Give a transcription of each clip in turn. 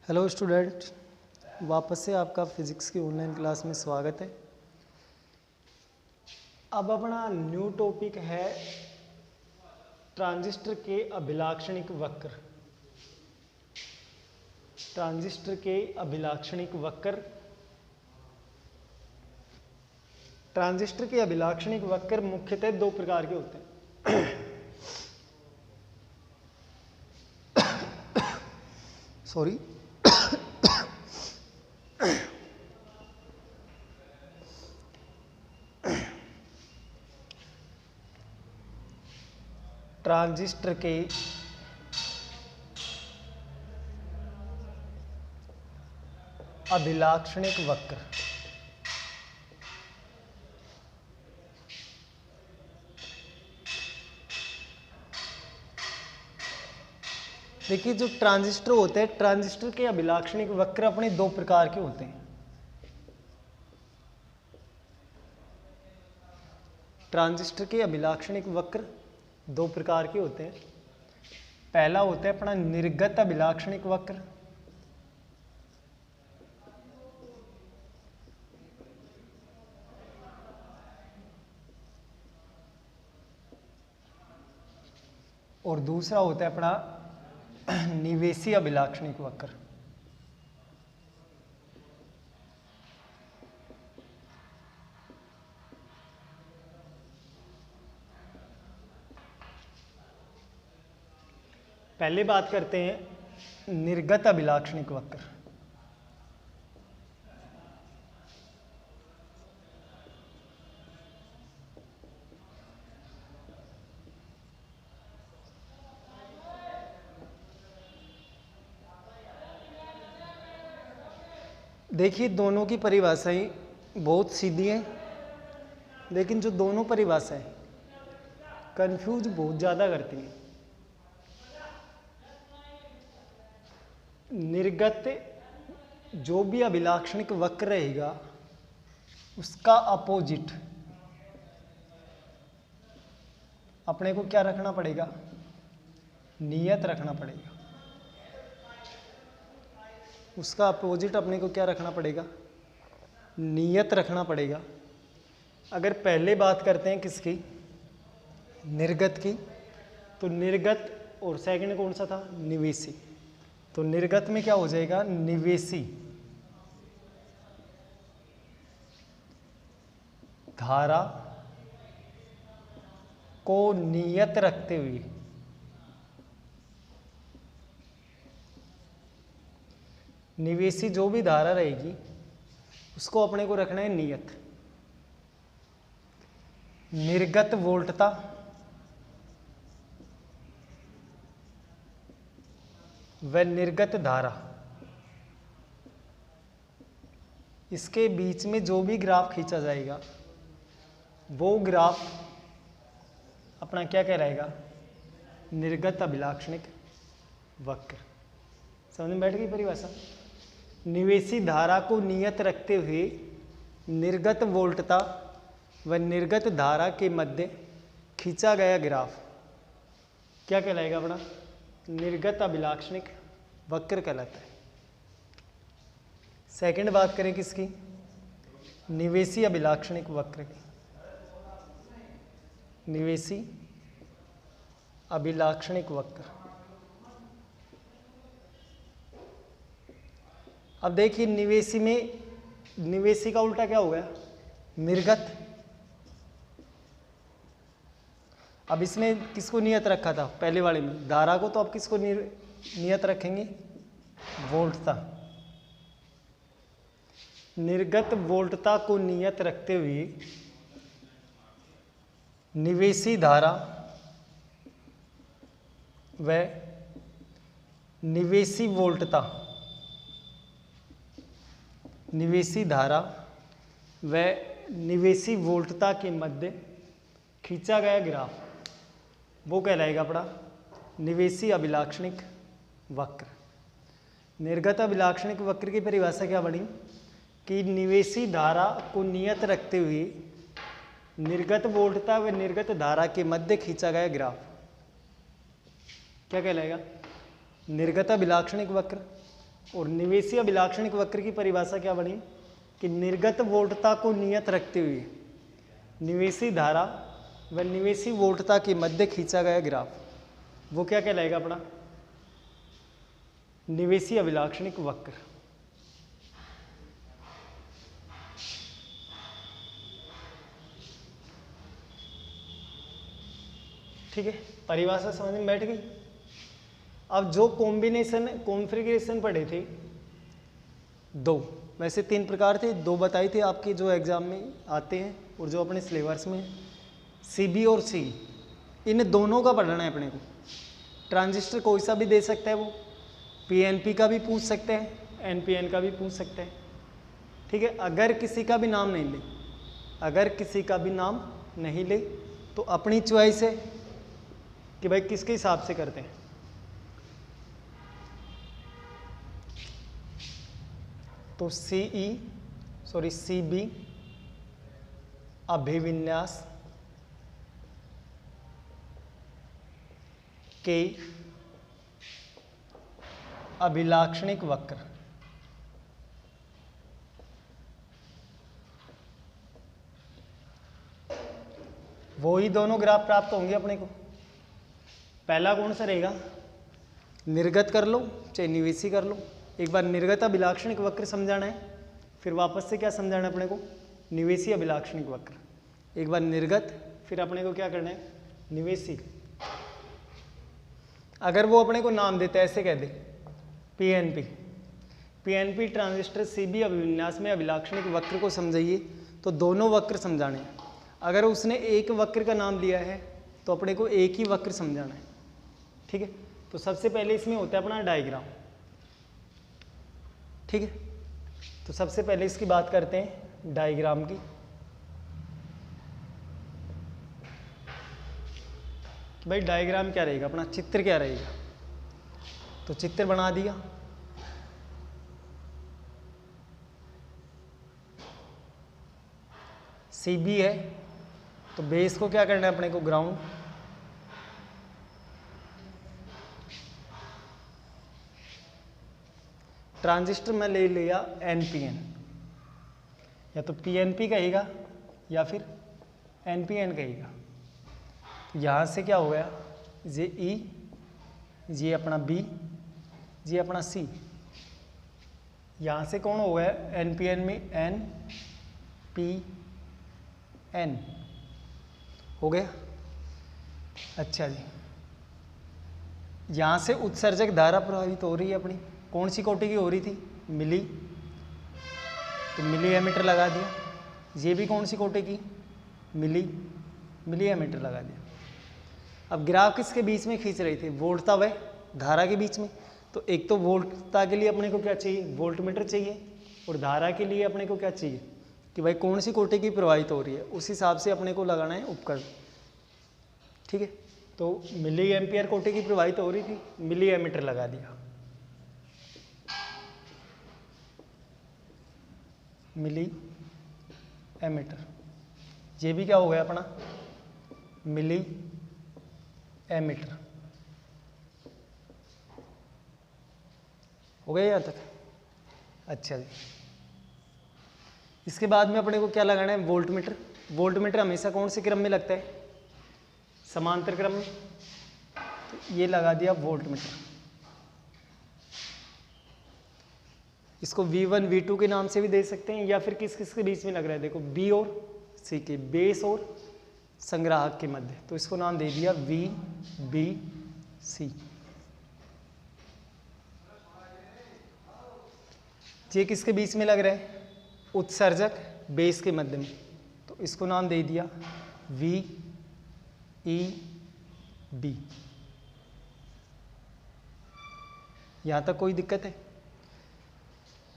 Hello student, वापस से आपका फिजिक्स की ऑनलाइन क्लास में स्वागत है। अब अपना न्यू टॉपिक है ट्रांजिस्टर के अभिलाक्षणिक वक्र। ट्रांजिस्टर के अभिलाक्षणिक वक्र। ट्रांजिस्टर के अभिलाक्षणिक वक्र मुख्यतः दो प्रकार के होते हैं। सॉरी। ट्रांजिस्टर के अभिलाक्षणिक वक्र। देखिए, जो ट्रांजिस्टर होते हैं, ट्रांजिस्टर के अभिलाक्षणिक वक्र अपने दो प्रकार के होते हैं। ट्रांजिस्टर के अभिलाक्षणिक वक्र दो प्रकार के होते हैं। पहला होता है अपना निर्गत अभिलाक्षणिक वक्र। और दूसरा होता है अपना निवेशी अभिलाक्षणिक वक्र। पहले बात करते हैं निर्गत अभिलाक्षणिक वक्र। देखिए, दोनों की परिभाषाएं बहुत सीधी हैं, लेकिन जो दोनों परिभाषाएं कंफ्यूज बहुत ज़्यादा करती हैं। निर्गत जो भी अभिलाक्षणिक वक्र रहेगा उसका अपोजिट अपने को क्या रखना पड़ेगा? नियत रखना पड़ेगा। उसका अपोजिट अपने को क्या रखना पड़ेगा? नियत रखना पड़ेगा। अगर पहले बात करते हैं किसकी? निर्गत की, तो निर्गत और सेकंड कौन सा था? निवेशी। तो निर्गत में क्या हो जाएगा? निवेशी धारा को नियत रखते हुए निवेशी जो भी धारा रहेगी उसको अपने को रखना है नियत। निर्गत वोल्टता व निर्गत धारा, इसके बीच में जो भी ग्राफ खींचा जाएगा वो ग्राफ अपना क्या कहलाएगा? निर्गत अभिलाक्षणिक वक्र। समझ में बैठ गई परिभाषा? निवेशी धारा को नियत रखते हुए निर्गत वोल्टता व निर्गत धारा के मध्य खींचा गया ग्राफ क्या कहलाएगा? अपना निर्गत अभिलाक्षणिक वक्र कहलाता है। सेकंड बात करें किसकी? निवेशी अभिलाक्षणिक वक्र की। निवेशी अभिलाक्षणिक वक्र। अब देखिए, निवेशी में निवेशी का उल्टा क्या हो गया? निर्गत। अब इसमें किसको नियत रखा था? पहले वाले में धारा को, तो अब किसको नियत रखेंगे? वोल्टता। निर्गत वोल्टता को नियत रखते हुए निवेशी धारा व निवेशी वोल्टता, निवेशी धारा व निवेशी वोल्टता के मध्य खींचा गया ग्राफ वो कहलाएगा अपना निवेशी अभिलाक्षणिक वक्र। निर्गत अभिलाक्षणिक वक्र की परिभाषा क्या बनी कि निवेशी धारा को नियत रखते हुए निर्गत वोल्टता व निर्गत धारा के मध्य खींचा गया ग्राफ क्या कहलाएगा? निर्गत अभिलाक्षणिक वक्र। और निवेशी अभिलाक्षणिक वक्र की परिभाषा क्या बनी कि निर्गत वोल्टता को नियत रखते हुए निवेशी धारा व निवेशी वोल्टता के मध्य खींचा गया ग्राफ, वो क्या कहलाएगा अपना निवेशी अभिलाक्षणिक वक्र। ठीक है, परिभाषा समझ में बैठ गई। अब जो कॉन्फ़िगरेशन पढ़े थे दो, वैसे 3 प्रकार थे, 2 बताए थे आपके जो एग्जाम में आते हैं और जो अपने सिलेबस में CB और C, इन दोनों का पढ़ना है अपने को। ट्रांजिस्टर कोई सा भी दे सकता है, वो PNP का भी पूछ सकते हैं, NPN का भी पूछ सकते हैं। ठीक है, अगर किसी का भी नाम नहीं ले तो अपनी चॉइस है कि भाई किसके हिसाब से करते हैं। तो CB अभिविन्यास के अभिलाक्षणिक वक्र, वो ही दोनों ग्राफ प्राप्त होंगे अपने को। पहला कौन सा रहेगा, निर्गत कर लो चाहे निवेशी कर लो। एक बार निर्गत अभिलाक्षणिक वक्र समझाना है, फिर वापस से क्या समझाना है अपने को, निवेशी अभिलाक्षणिक वक्र। एक बार निर्गत, फिर अपने को क्या करना है, निवेशी। अगर वो अपने को नाम देता है, ऐसे कह दे PNP ट्रांजिस्टर CB अभिविन्यास में अभिलाक्षणिक वक्र को समझाइए, तो दोनों वक्र समझाने हैं। अगर उसने एक वक्र का नाम लिया है तो अपने को एक ही वक्र समझाना है। ठीक है, तो सबसे पहले इसमें होता है अपना डायग्राम। ठीक है, तो सबसे पहले इसकी बात करते हैं डायग्राम की। भाई डायग्राम क्या रहेगा अपना, चित्र क्या रहेगा। तो चित्र बना दिया, CB है तो बेस को क्या करना है अपने को, ग्राउंड। ट्रांजिस्टर में ले लिया NPN, या तो PNP कहेगा या फिर NPN कहेगा। यहाँ से क्या हो गया, ये E, ये अपना B, ये अपना C। यहाँ से कौन हो गया, NPN में NPN हो गया। अच्छा जी, यहाँ से उत्सर्जक धारा प्रभावित हो रही है अपनी, कौन सी कोटि की हो रही थी, मिली, तो मिली एमीटर लगा दिया। ये भी कौन सी कोटि की, मिली एमीटर लगा दिया। अब ग्राफ किसके बीच में खींच रहे थे, वोल्टता व धारा के बीच में। तो एक तो वोल्टता के लिए अपने को क्या चाहिए, वोल्टमीटर चाहिए, और धारा के लिए अपने को क्या चाहिए कि भाई कौन सी कोटि की प्रवाहित हो रही है, उस हिसाब से अपने को लगाना है उपकरण। ठीक है, तो मिली एम्पियर कोटि की प्रवाहित हो रही थी, मिली एमीटर लगा दिया, मिली एमीटर। ये भी क्या हो गया अपना, मिली एमीटर हो गया यहाँ तक। अच्छा जी, इसके बाद में अपने को क्या लगाना है, वोल्टमीटर। वोल्टमीटर हमेशा कौन से क्रम में लगता है, समांतर क्रम में। तो ये लगा दिया वोल्टमीटर। इसको V1 V2 के नाम से भी दे सकते हैं, या फिर किस किस के बीच में लग रहा है, देखो B और C के, बेस और संग्राहक के मध्य। तो इसको नाम दे दिया VBC। ये किसके बीच में लग रहा है, उत्सर्जक बेस के मध्य में, तो इसको नाम दे दिया VEB। यहाँ तक कोई दिक्कत है।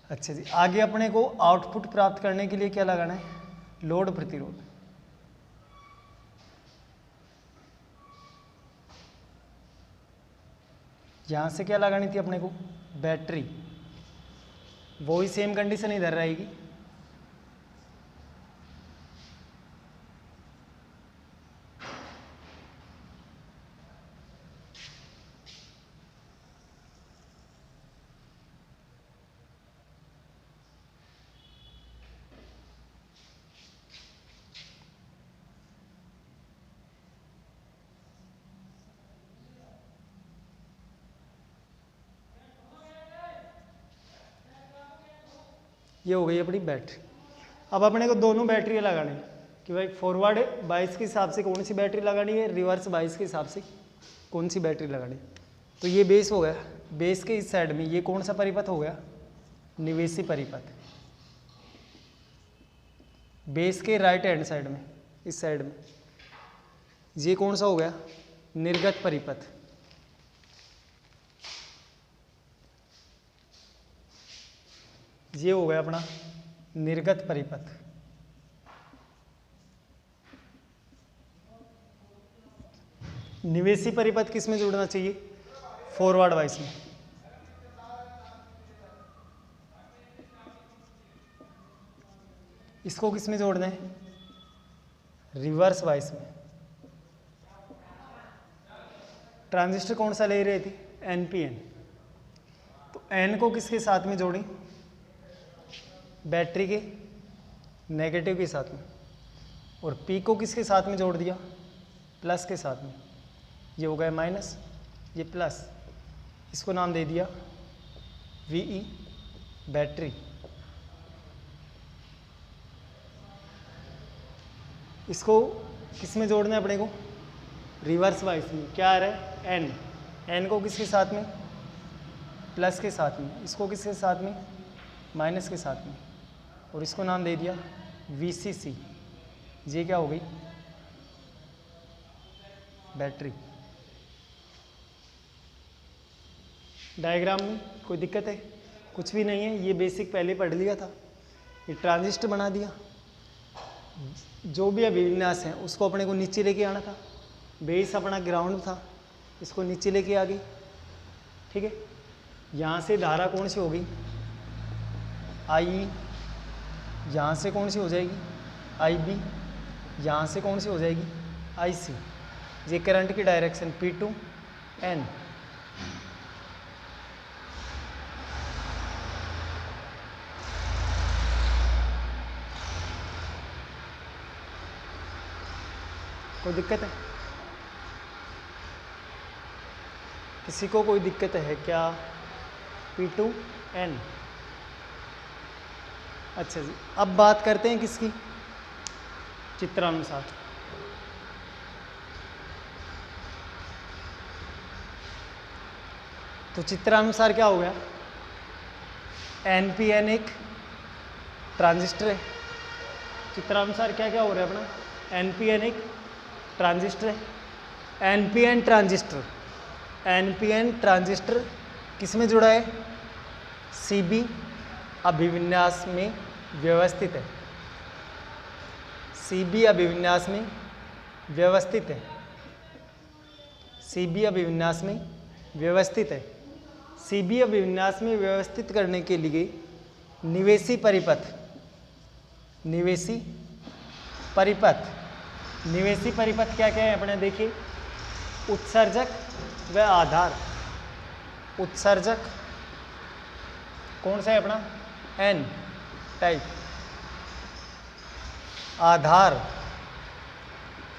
अच्छा जी, आगे अपने को आउटपुट प्राप्त करने के लिए क्या लगाना है, लोड प्रतिरोध। यहाँ से क्या लगानी थी अपने को, बैटरी। वो ही सेम कंडीशन इधर रहेगी। ये हो गई अपनी बैटरी। अब अपने को दोनों बैटरियाँ लगानी है कि भाई फॉरवर्ड 22 के हिसाब से कौन सी बैटरी लगानी है, रिवर्स 22 के हिसाब से कौन सी बैटरी लगानी है। तो ये बेस हो गया, बेस के इस साइड में ये कौन सा परिपथ हो गया, निवेशी परिपथ। बेस के राइट हैंड साइड में, इस साइड में ये कौन सा हो गया, निर्गत परिपथ। ये हो गया अपना निर्गत परिपथ। निवेशी परिपथ किस में जोड़ना चाहिए, फॉरवर्ड 22 में। इसको किस में जोड़ना है, रिवर्स 22 में। ट्रांजिस्टर कौन सा ले रहे थे, NPN। तो N को किसके साथ में जोड़ें, बैटरी के नेगेटिव के साथ में, और P को किसके साथ में जोड़ दिया, प्लस के साथ में। ये हो गया माइनस, ये प्लस, इसको नाम दे दिया VE बैटरी। इसको किस में जोड़ना है अपने को, रिवर्स 22 में। क्या आ रहा है, N। N को किसके साथ में, प्लस के साथ में, इसको किसके साथ में, माइनस के साथ में, और इसको नाम दे दिया VCC। ये क्या हो गई, बैटरी। डायग्राम में कोई दिक्कत है, कुछ भी नहीं है, ये बेसिक पहले पढ़ लिया था। ये ट्रांजिस्टर बना दिया, जो भी अभिविन्यास है उसको अपने को नीचे लेके आना था। बेस अपना ग्राउंड था, इसको नीचे लेके आ गई, ठीक है। यहाँ से धारा कौन सी होगी, IE। यहाँ से कौन सी हो जाएगी, IB। यहाँ से कौन सी हो जाएगी, IC। ये करंट की डायरेक्शन P2 N। कोई दिक्कत है, किसी को कोई दिक्कत है क्या, P2 N। अच्छा जी, अब बात करते हैं किसकी, चित्रानुसार। तो चित्रानुसार क्या हो गया, NPN एक ट्रांजिस्टर है। चित्रानुसार क्या क्या हो रहा है अपना, NPN एक ट्रांजिस्टर है। NPN ट्रांजिस्टर, NPN ट्रांजिस्टर किस में जुड़ा है, CB अभिविन्यास में व्यवस्थित है। CB अभिविन्यास में व्यवस्थित है, CB अभिविन्यास में व्यवस्थित है। CB अभिविन्यास में व्यवस्थित करने के लिए निवेशी परिपथ, निवेशी परिपथ, निवेशी परिपथ क्या क्या है अपने देखिए, उत्सर्जक व आधार। उत्सर्जक कौन सा है अपना, N टाइप। आधार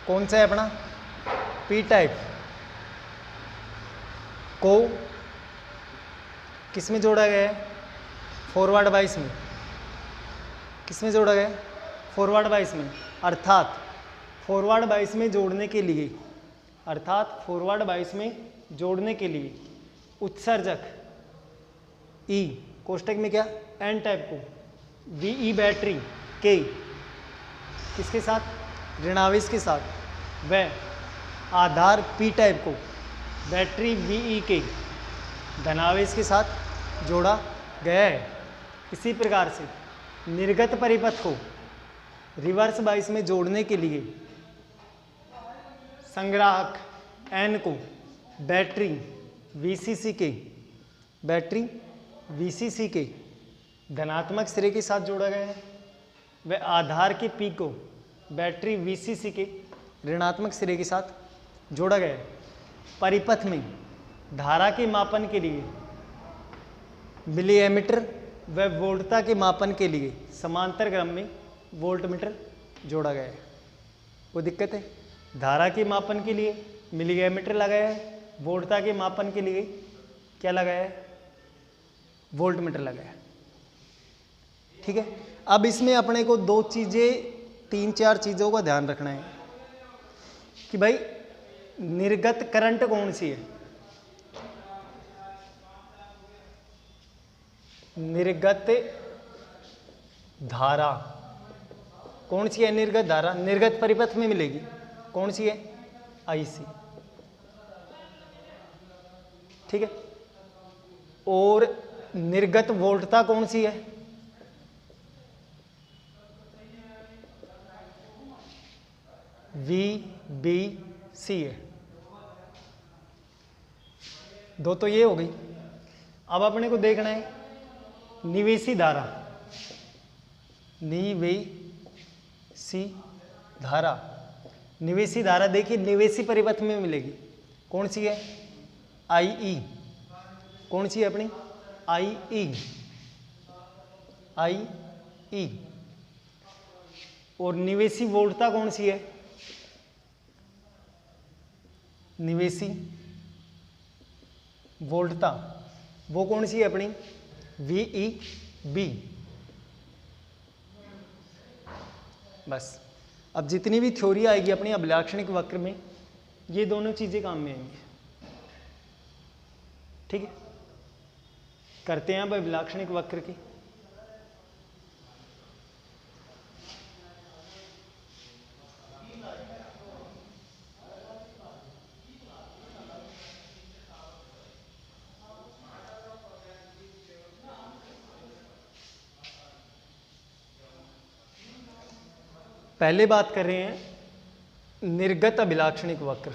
कौन सा है अपना, P टाइप। को किस में जोड़ा गया है, फॉरवर्ड 22 में। किस में जोड़ा गया है, फॉरवर्ड 22 में। अर्थात फॉरवर्ड 22 में जोड़ने के लिए, अर्थात फॉरवर्ड 22 में जोड़ने के लिए उत्सर्जक E कोष्टक में क्या, N टाइप को VE बैटरी के किसके साथ, ऋणावेश के साथ, व आधार P टाइप को बैटरी VE के धनावेश के साथ जोड़ा गया है। इसी प्रकार से निर्गत परिपथ को रिवर्स 22 में जोड़ने के लिए संग्राहक N को बैटरी VCC के, बैटरी VCC के धनात्मक सिरे के साथ जोड़ा गया है, व आधार के P को बैटरी VCC के ऋणात्मक सिरे के साथ जोड़ा गया है। परिपथ में धारा के मापन के लिए मिलीएमीटर व वोल्टता के मापन के लिए समांतर क्रम में वोल्टमीटर जोड़ा गया है। कोई दिक्कत है, धारा के मापन के लिए मिलीएमीटर लगाया है, वोल्टता के मापन के लिए क्या लगाया है, वोल्टमीटर लगाया है। ठीक है। अब इसमें अपने को दो चीज़ें, 3-4 चीज़ों का ध्यान रखना है कि भाई निर्गत करंट कौन सी है, निर्गत धारा कौन सी है, निर्गत धारा निर्गत परिपथ में मिलेगी, कौन सी है, IC, ठीक है। और निर्गत वोल्टता कौन सी है, VBC है। दो तो ये हो गई। अब अपने को देखना है निवेशी धारा, निवेशी धारा, निवेशी धारा देखिए निवेशी परिपथ में मिलेगी, कौन सी है, IE, कौन सी है अपनी, IE। और निवेशी वोल्टता कौन सी है, निवेशी वोल्टता वो कौन सी है अपनी, VEB। बस अब जितनी भी थ्योरी आएगी अपनी अभिलाक्षणिक वक्र में, ये दोनों चीजें काम में आएंगी, ठीक है। करते हैं अब अभिलाक्षणिक वक्र की। पहले बात कर रहे हैं निर्गत अभिलाक्षणिक वक्र।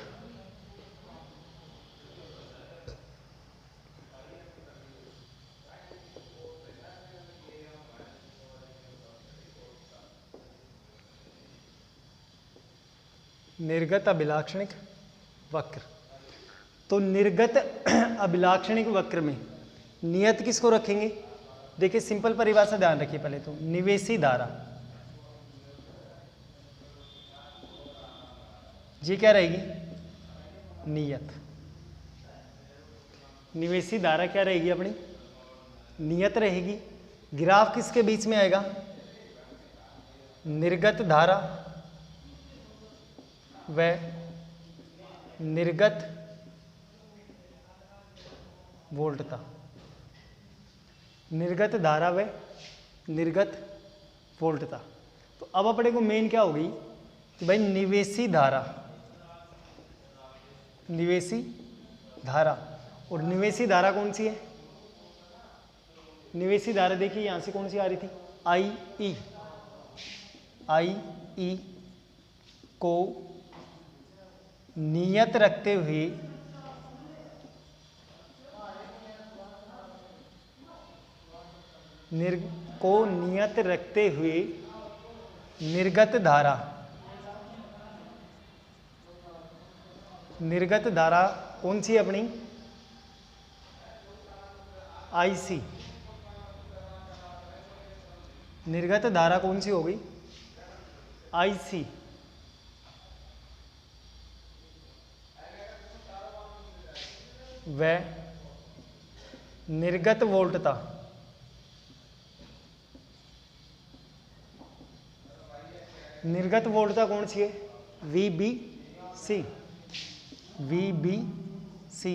निर्गत अभिलाक्षणिक वक्र, तो निर्गत अभिलाक्षणिक वक्र में नियत किसको रखेंगे, देखिए सिंपल परिभाषा ध्यान रखिए पहले तो, निवेशी धारा, ये क्या रहेगी, नियत। निवेशी धारा क्या रहेगी अपनी, नियत रहेगी। ग्राफ किसके बीच में आएगा, निर्गत धारा व निर्गत वोल्टता, निर्गत धारा व निर्गत वोल्टता। तो अब अपने को मेन क्या होगी कि भाई निवेशी धारा, निवेशी धारा, और निवेशी धारा कौन सी है, निवेशी धारा देखिए यहां से कौन सी आ रही थी, IE को नियत रखते हुए निर्गत धारा, निर्गत धारा कौन सी है अपनी, IC। निर्गत धारा कौन सी हो गई, IC। व निर्गत वोल्टता, निर्गत वोल्टता कौन सी है, VBC। VBC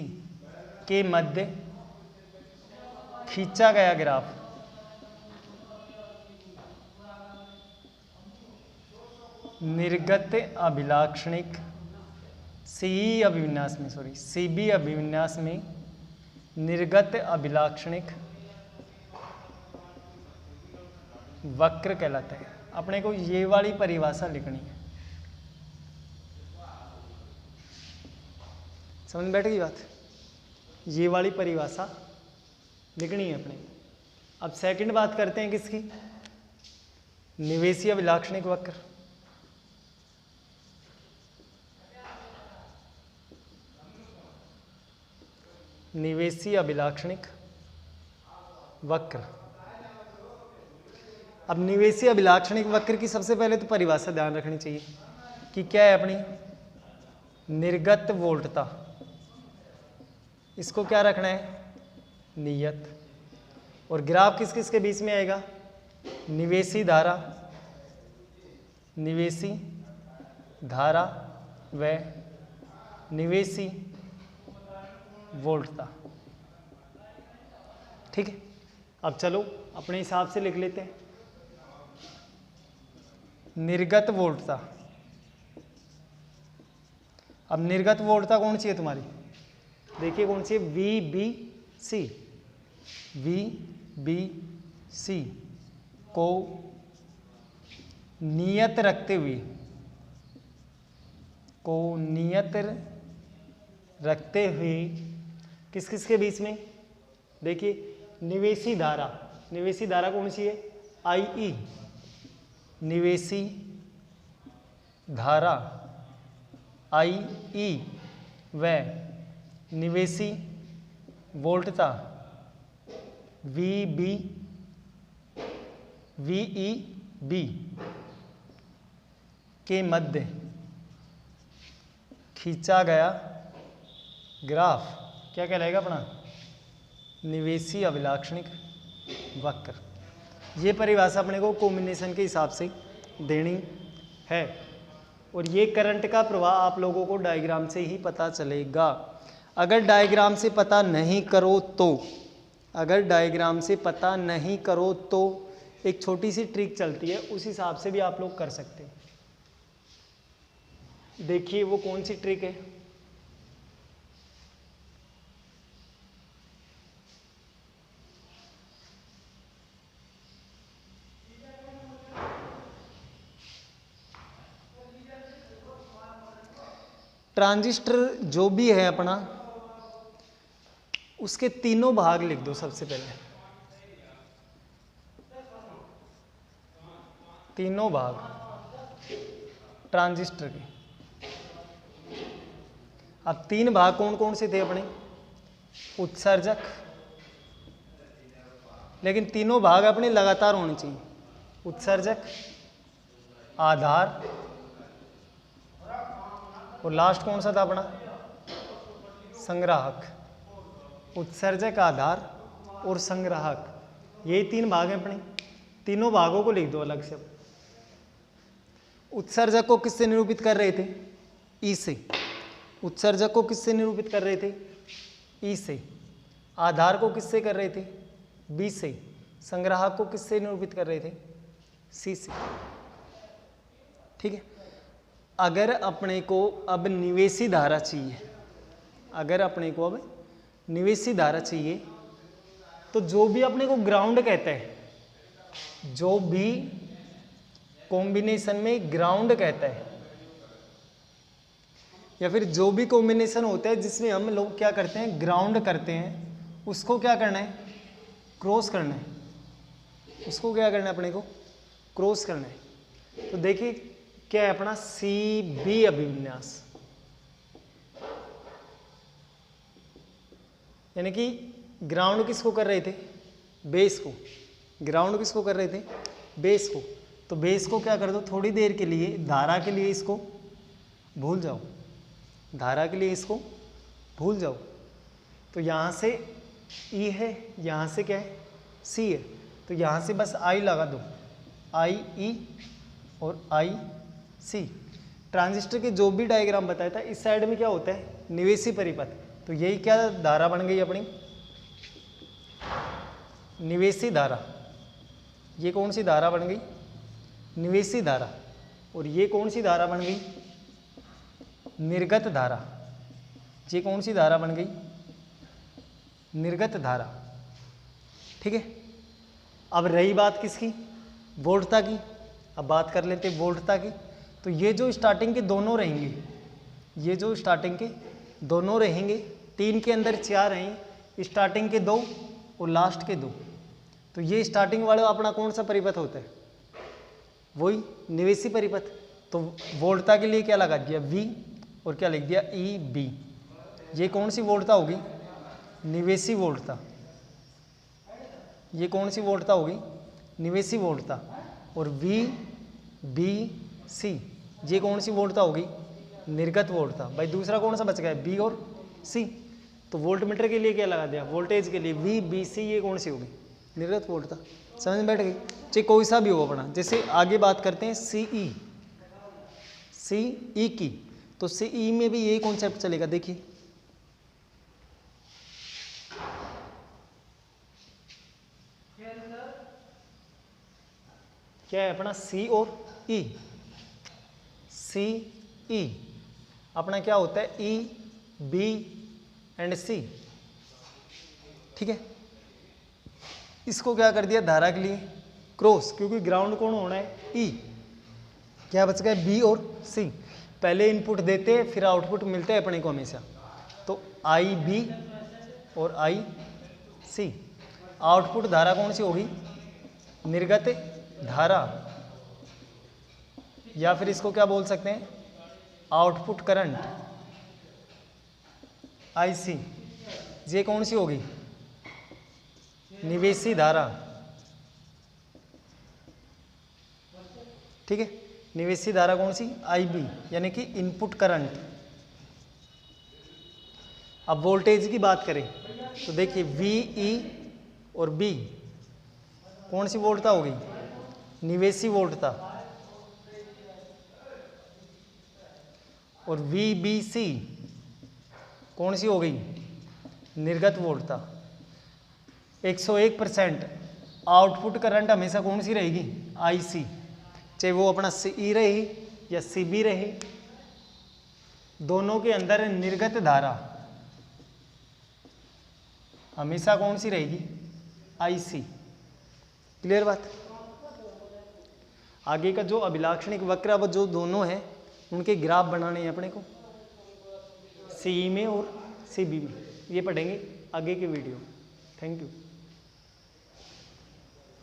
के मध्य खींचा गया ग्राफ निर्गत अभिलाक्षणिक CB अभिविन्यास में निर्गत अभिलाक्षणिक वक्र कहलाता है। अपने को ये वाली परिभाषा लिखनी है, समझ में बैठ गई बात, ये वाली परिभाषा लिखनी है अपने। अब सेकंड बात करते हैं किसकी, निवेशी अभिलाक्षणिक वक्र। निवेशी अभिलाक्षणिक वक्र। अब निवेशी अभिलाक्षणिक वक्र की सबसे पहले तो परिभाषा ध्यान रखनी चाहिए कि क्या है अपनी, निर्गत वोल्टता, इसको क्या रखना है, नियत। और ग्राफ किस किस के बीच में आएगा, निवेशी धारा, निवेशी धारा व निवेशी वोल्टता। ठीक है, अब चलो अपने हिसाब से लिख लेते हैं। निर्गत वोल्टता, अब निर्गत वोल्टता कौन सी है तुम्हारी, देखिए कौन सी है, VBC। VBC को नियत रखते हुए, को नियत रखते हुए किस किस के बीच में, देखिए निवेशी धारा, निवेशी धारा कौन सी है, IE। निवेशी धारा IE व निवेशी वोल्टता VEB के मध्य खींचा गया ग्राफ क्या कहलाएगा अपना, निवेशी अभिलाक्षणिक वक्र। ये परिभाषा अपने को कॉम्बिनेशन के हिसाब से देनी है, और ये करंट का प्रवाह आप लोगों को डायग्राम से ही पता चलेगा। अगर डायग्राम से पता नहीं करो तो, अगर डायग्राम से पता नहीं करो तो एक छोटी सी ट्रिक चलती है, उस हिसाब से भी आप लोग कर सकते हैं। देखिए वो कौन सी ट्रिक है, ट्रांजिस्टर जो भी है अपना, उसके तीनों भाग लिख दो सबसे पहले, तीनों भाग ट्रांजिस्टर के। अब तीन भाग कौन कौन से थे अपने, उत्सर्जक, लेकिन तीनों भाग अपने लगातार होने चाहिए, उत्सर्जक, आधार, और लास्ट कौन सा था अपना, संग्राहक। उत्सर्जक, आधार और संग्राहक, यही तीन भाग हैं अपने। तीनों भागों को लिख दो अलग से। उत्सर्जक को किससे निरूपित कर रहे थे, ई से। उत्सर्जक को किससे निरूपित कर रहे थे, ई से। आधार को किससे कर रहे थे, बी से। संग्राहक को किससे निरूपित कर रहे थे, सी से। ठीक है, अगर अपने को अब निवेशी धारा चाहिए, अगर अपने को अब निवेशी धारा चाहिए, तो जो भी अपने को ग्राउंड कहते हैं, जो भी कॉम्बिनेशन में ग्राउंड कहता है, या फिर जो भी कॉम्बिनेशन होता है जिसमें हम लोग क्या करते हैं, ग्राउंड करते हैं, उसको क्या करना है, क्रॉस करना है। उसको क्या करना है, अपने को क्रॉस करना है। तो देखिए क्या है अपना, CB अभिविन्यास, यानी कि ग्राउंड किसको कर रहे थे, बेस को। ग्राउंड किसको कर रहे थे, बेस को। तो बेस को क्या कर दो, थोड़ी देर के लिए धारा के लिए इसको भूल जाओ, धारा के लिए इसको भूल जाओ। तो यहाँ से E है, यहाँ से क्या है, C है। तो यहाँ से बस I लगा दो, IE और IC। ट्रांजिस्टर के जो भी डायग्राम बताया था, इस साइड में क्या होता है, निवेशी परिपथ। तो यही क्या धारा बन गई अपनी, निवेशी धारा। ये कौन सी धारा बन गई, निवेशी धारा। और ये कौन सी धारा बन गई, निर्गत धारा। ये कौन सी धारा बन गई, निर्गत धारा। ठीक है, अब रही बात किसकी, वोल्टता की। अब बात कर लेते हैं वोल्टता की। तो ये जो स्टार्टिंग के दोनों रहेंगे, ये जो स्टार्टिंग के दोनों रहेंगे, 3 के अंदर 4 हैं, स्टार्टिंग के 2 और लास्ट के 2। तो ये स्टार्टिंग वाला अपना कौन सा परिपथ होता है, वही निवेशी परिपथ। तो वोल्टता के लिए क्या लगा दिया, V, और क्या लिख दिया, EB। ये कौन सी वोल्टता होगी, निवेशी वोल्टता। ये कौन सी वोल्टता होगी, निवेशी वोल्टता। और VBC, ये कौन सी वोल्टता होगी, निर्गत वोल्टता। भाई दूसरा कौन सा बच गया, B और C। तो वोल्टमीटर के लिए क्या लगा दिया, वोल्टेज के लिए VBC। ये कौन सी होगी, निर्गत वोल्टता। समझ में बैठ गई? चाहे कोई सा भी हो अपना। जैसे आगे बात करते हैं सीई की, तो सीई में भी यही कॉन्सेप्ट चलेगा। देखिए क्या है अपना सी और ई। सी ई अपना क्या होता है? ई बी एंड सी। ठीक है, इसको क्या कर दिया धारा के लिए क्रॉस, क्योंकि ग्राउंड कौन होना है? ई। क्या बच गया? बी और सी। पहले इनपुट देते हैं फिर आउटपुट मिलते हैं अपने को हमेशा। तो आई बी और आई सी। आउटपुट धारा कौन सी होगी? निर्गत धारा, या फिर इसको क्या बोल सकते हैं? आउटपुट करंट आई सी। ये कौन सी होगी? निवेशी धारा। ठीक है, निवेशी धारा कौन सी? आई बी, यानी कि इनपुट करंट। अब वोल्टेज की बात करें तो देखिए वी ई और बी कौन सी वोल्टता होगी? निवेशी वोल्टता। और वी बी सी कौन सी हो गई? निर्गत वोल्टता। 101% आउटपुट करंट हमेशा कौन सी रहेगी? आई सी। चाहे वो अपना सी ई रही या सी बी रही, दोनों के अंदर निर्गत धारा हमेशा कौन सी रहेगी? आई सी। क्लियर बात? आगे का जो अभिलाक्षणिक वक्र, अब जो दोनों हैं उनके ग्राफ बनाने हैं अपने को, सी में और सी बी में। ये पढ़ेंगे आगे के वीडियो। Thank you.